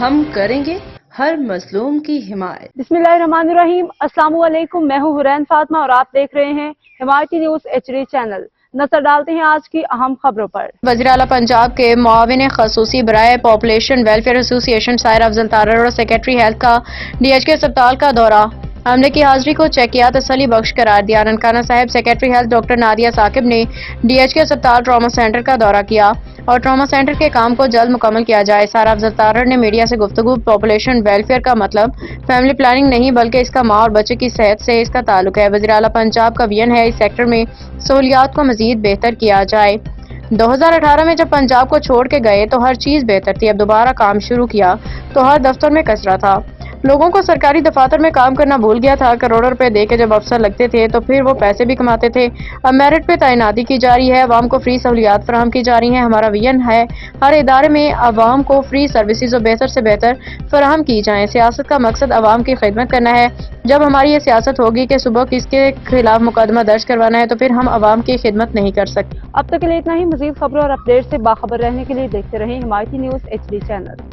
ہم کریں گے ہر مظلوم کی حمایت۔ بسم اللہ الرحمن الرحیم۔ السلام علیکم، میں ہوں حرین فاطمہ اور آپ دیکھ رہے ہیں حمایتی نیوز HD چینل۔ نظر ڈالتے ہیں آج کی اہم خبروں پر۔ وزیر اعلیٰ پنجاب کے معاون خصوصی برائے پاپولیشن ویلفیئر ایسوسی ایشن سائر افضل تارڑ اور سیکرٹری ہیلتھ کا DHK اسپتال کا دورہ۔ عملے کی حاضری کو چیک کیا، تسلی بخش قرار دیا۔ ننکانہ صاحب secretary health doctor Nadia Saqib نے DHK اسپتال ٹراما سینٹر کا دورہ کیا اور ٹراما سینٹر کے کام کو جلد مکمل کیا جائے۔ سائر افضل تارڑ نے میڈیا سے گفتگو۔ پاپولیشن ویلفیئر کا مطلب فیملی پلاننگ نہیں بلکہ اس کا ماں اور بچے کی صحت سے اس کا تعلق ہے۔ وزیر اعلیٰ پنجاب کا وژن ہے اس سیکٹر میں سہولیات کو مزید بہتر کیا جائے۔ 2018 میں جب پنجاب کو چھوڑ کے گئے تو ہر چیز بہتر تھی، اب دوبارہ کام شروع کیا تو ہر دفتر میں کچرا تھا، لوگوں کو سرکاری دفاتر میں کام کرنا بھول گیا تھا۔ کروڑوں روپے دے کے جب افسر لگتے تھے تو پھر وہ پیسے بھی کماتے تھے۔ اب میرٹ پہ تعیناتی کی جا رہی ہے، عوام کو فری سہولیات فراہم کی جا رہی ہیں۔ ہمارا وژن ہے ہر ادارے میں عوام کو فری سروسز اور بہتر سے بہتر فراہم کی جائیں۔ سیاست کا مقصد عوام کی خدمت کرنا ہے۔ جب ہماری یہ سیاست ہوگی کہ صبح کس کے خلاف مقدمہ درج کروانا ہے تو پھر ہم عوام کی خدمت نہیں کر سکتے۔ اب تک کے لیے اتنا ہی۔ مزید خبروں اور اپڈیٹ سے باخبر رہنے کے لیے دیکھتے رہیں حمایتی نیوز HD چینل۔